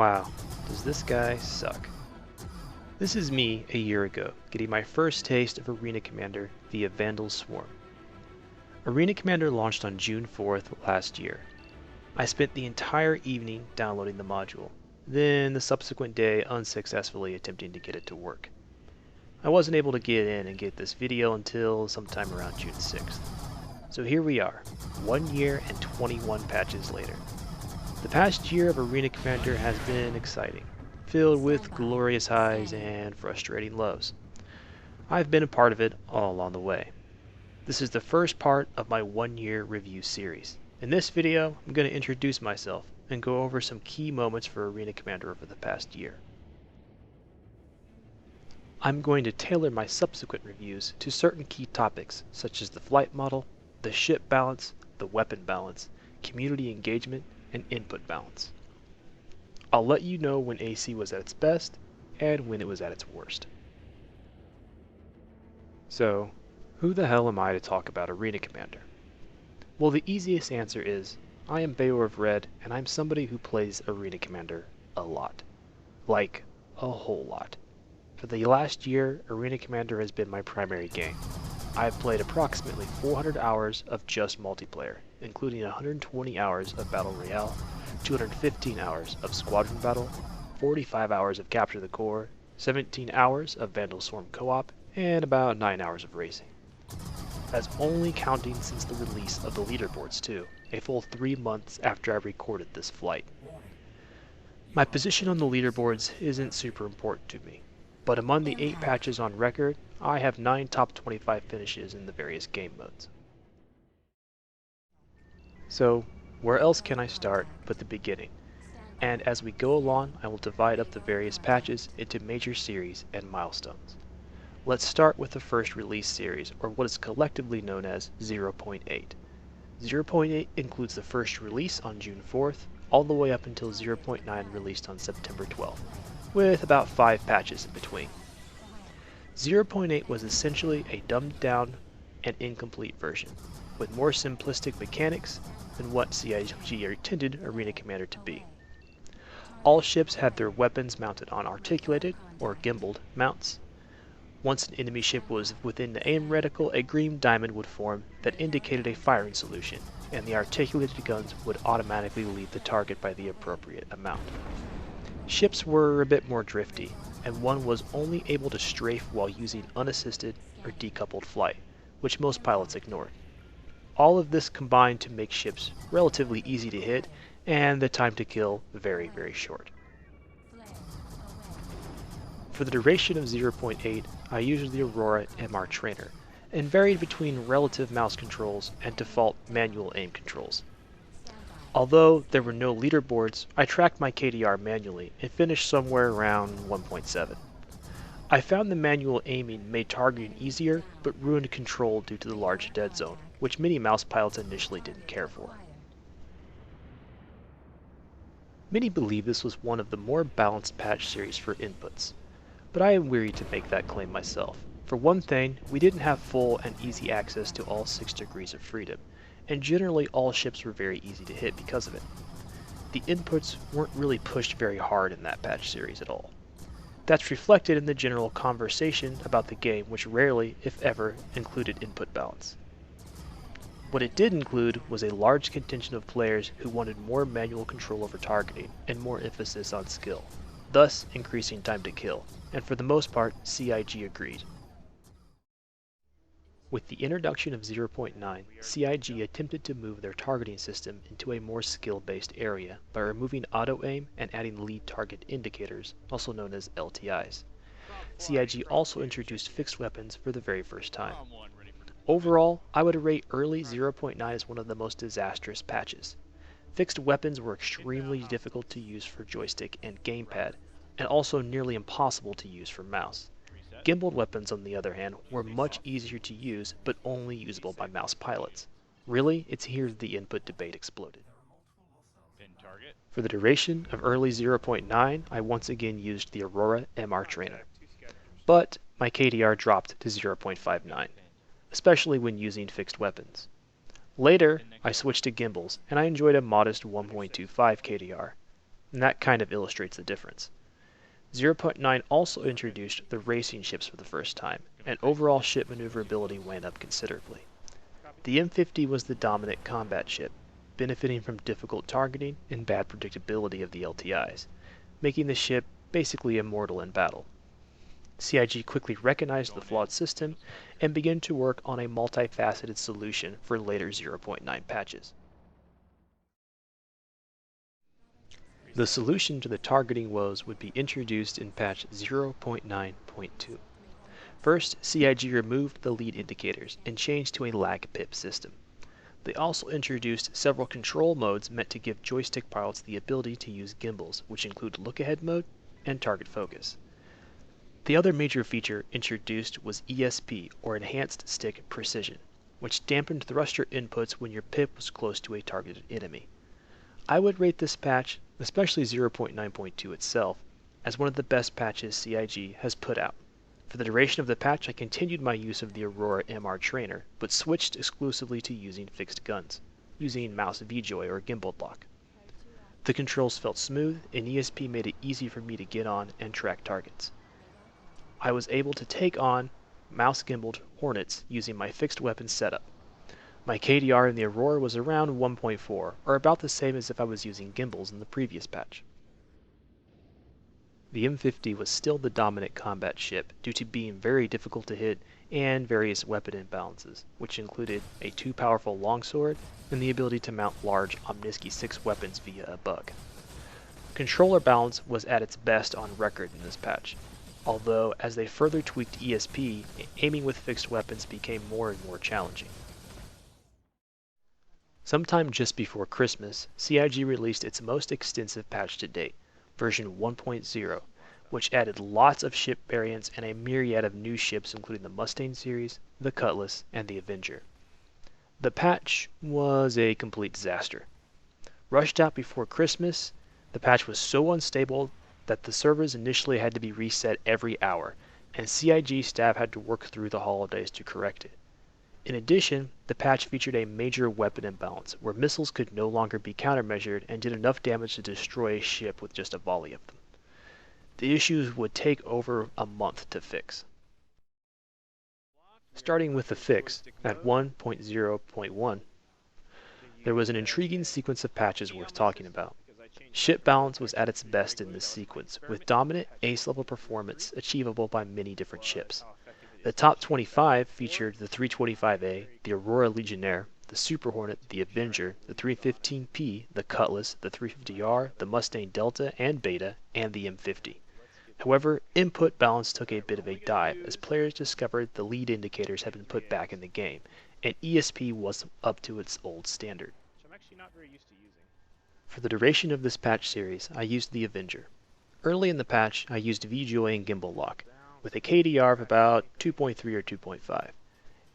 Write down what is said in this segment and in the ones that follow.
Wow, does this guy suck. This is me a year ago, getting my first taste of Arena Commander via Vandal's Swarm. Arena Commander launched on June 4th last year. I spent the entire evening downloading the module, then the subsequent day unsuccessfully attempting to get it to work. I wasn't able to get in and get this video until sometime around June 6th. So here we are, 1 year and 21 patches later. The past year of Arena Commander has been exciting, filled with glorious highs and frustrating lows. I've been a part of it all along the way. This is the first part of my 1-year review series. In this video, I'm going to introduce myself and go over some key moments for Arena Commander over the past year. I'm going to tailor my subsequent reviews to certain key topics such as the flight model, the ship balance, the weapon balance, community engagement, and input balance. I'll let you know when AC was at its best and when it was at its worst. So, who the hell am I to talk about Arena Commander? Well, the easiest answer is, I am Bayor of Red, and I'm somebody who plays Arena Commander a lot. Like, a whole lot. For the last year, Arena Commander has been my primary game. I've played approximately 400 hours of just multiplayer, including 120 hours of Battle Royale, 215 hours of Squadron Battle, 45 hours of Capture the Core, 17 hours of Vandal Swarm Co-op, and about 9 hours of racing. That's only counting since the release of the leaderboards too, a full 3 months after I recorded this flight. My position on the leaderboards isn't super important to me, but among the 8 patches on record, I have 9 top 25 finishes in the various game modes. So, where else can I start but the beginning? And as we go along, I will divide up the various patches into major series and milestones. Let's start with the first release series, or what is collectively known as 0.8. 0.8 includes the first release on June 4th, all the way up until 0.9 released on September 12th, with about 5 patches in between. 0.8 was essentially a dumbed down and incomplete version, with more simplistic mechanics than what CIG intended Arena Commander to be. All ships had their weapons mounted on articulated, or gimbaled, mounts. Once an enemy ship was within the aim reticle, a green diamond would form that indicated a firing solution, and the articulated guns would automatically leave the target by the appropriate amount. Ships were a bit more drifty, and one was only able to strafe while using unassisted or decoupled flight, which most pilots ignored. All of this combined to make ships relatively easy to hit and the time to kill very, very short. For the duration of 0.8, I used the Aurora MR Trainer, and varied between relative mouse controls and default manual aim controls. Although there were no leaderboards, I tracked my KDR manually and finished somewhere around 1.7. I found the manual aiming made targeting easier, but ruined control due to the large dead zone, which many mouse pilots initially didn't care for. Many believe this was one of the more balanced patch series for inputs, but I am weary to make that claim myself. For one thing, we didn't have full and easy access to all 6 degrees of freedom, and generally all ships were very easy to hit because of it. The inputs weren't really pushed very hard in that patch series at all. That's reflected in the general conversation about the game, which rarely, if ever, included input balance. What it did include was a large contingent of players who wanted more manual control over targeting and more emphasis on skill, thus increasing time to kill, and for the most part, CIG agreed. With the introduction of 0.9, CIG attempted to move their targeting system into a more skill-based area by removing auto-aim and adding lead target indicators, also known as LTIs. CIG also introduced fixed weapons for the very first time. Overall, I would rate early 0.9 as one of the most disastrous patches. Fixed weapons were extremely difficult to use for joystick and gamepad, and also nearly impossible to use for mouse. Gimbaled weapons, on the other hand, were much easier to use, but only usable by mouse pilots. Really, it's here the input debate exploded. For the duration of early 0.9, I once again used the Aurora MR Trainer, but my KDR dropped to 0.59, especially when using fixed weapons. Later, I switched to gimbals, and I enjoyed a modest 1.25 KDR. and that kind of illustrates the difference. 0.9 also introduced the racing ships for the first time, and overall ship maneuverability went up considerably. The M50 was the dominant combat ship, benefiting from difficult targeting and bad predictability of the LTIs, making the ship basically immortal in battle. CIG quickly recognized the flawed system and began to work on a multifaceted solution for later 0.9 patches. The solution to the targeting woes would be introduced in patch 0.9.2. First, CIG removed the lead indicators and changed to a lag pip system. They also introduced several control modes meant to give joystick pilots the ability to use gimbals, which include look-ahead mode and target focus. The other major feature introduced was ESP, or Enhanced Stick Precision, which dampened thruster inputs when your pip was close to a targeted enemy. I would rate this patch, especially 0.9.2 itself, as one of the best patches CIG has put out. For the duration of the patch, I continued my use of the Aurora MR trainer, but switched exclusively to using fixed guns, using mouse VJoy or gimbal lock. The controls felt smooth, and ESP made it easy for me to get on and track targets. I was able to take on mouse gimbaled Hornets using my fixed weapon setup. My KDR in the Aurora was around 1.4, or about the same as if I was using gimbals in the previous patch. The M50 was still the dominant combat ship due to being very difficult to hit and various weapon imbalances, which included a too powerful longsword and the ability to mount large Omniski 6 weapons via a bug. Controller balance was at its best on record in this patch, although as they further tweaked ESP, aiming with fixed weapons became more and more challenging. Sometime just before Christmas, CIG released its most extensive patch to date, version 1.0, which added lots of ship variants and a myriad of new ships including the Mustang series, the Cutlass, and the Avenger. The patch was a complete disaster. Rushed out before Christmas, the patch was so unstable that the servers initially had to be reset every hour, and CIG staff had to work through the holidays to correct it. In addition, the patch featured a major weapon imbalance, where missiles could no longer be countermeasured and did enough damage to destroy a ship with just a volley of them. The issues would take over a month to fix. Starting with the fix, at 1.0.1, there was an intriguing sequence of patches worth talking about. Ship balance was at its best in this sequence, with dominant ace-level performance achievable by many different ships. The top 25 featured the 325A, the Aurora Legionnaire, the Super Hornet, the Avenger, the 315P, the Cutlass, the 350R, the Mustang Delta and Beta, and the M50. However, input balance took a bit of a dive as players discovered the lead indicators had been put back in the game, and ESP wasn't up to its old standard. For the duration of this patch series, I used the Avenger. Early in the patch, I used VJoy and gimbal lock, with a KDR of about 2.3 or 2.5.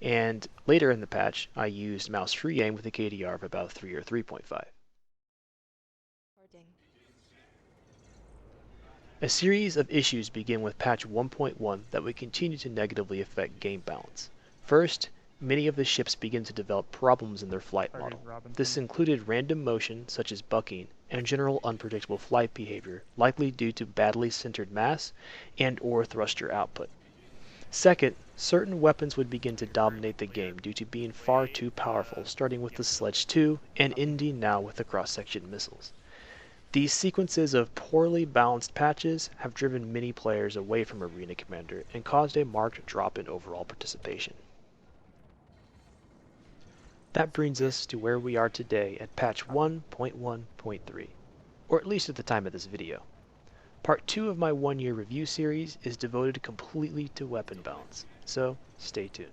And later in the patch, I used mouse free aim with a KDR of about 3 or 3.5. A series of issues begin with patch 1.1 that would continue to negatively affect game balance. First, many of the ships begin to develop problems in their flight model. This included random motion, such as bucking, and general unpredictable flight behavior, likely due to badly centered mass and/or thruster output. Second, certain weapons would begin to dominate the game due to being far too powerful, starting with the Sledge 2 and ending now with the cross-section missiles. These sequences of poorly balanced patches have driven many players away from Arena Commander and caused a marked drop in overall participation. That brings us to where we are today at patch 1.1.3, or at least at the time of this video. Part 2 of my one-year review series is devoted completely to weapon balance, so stay tuned.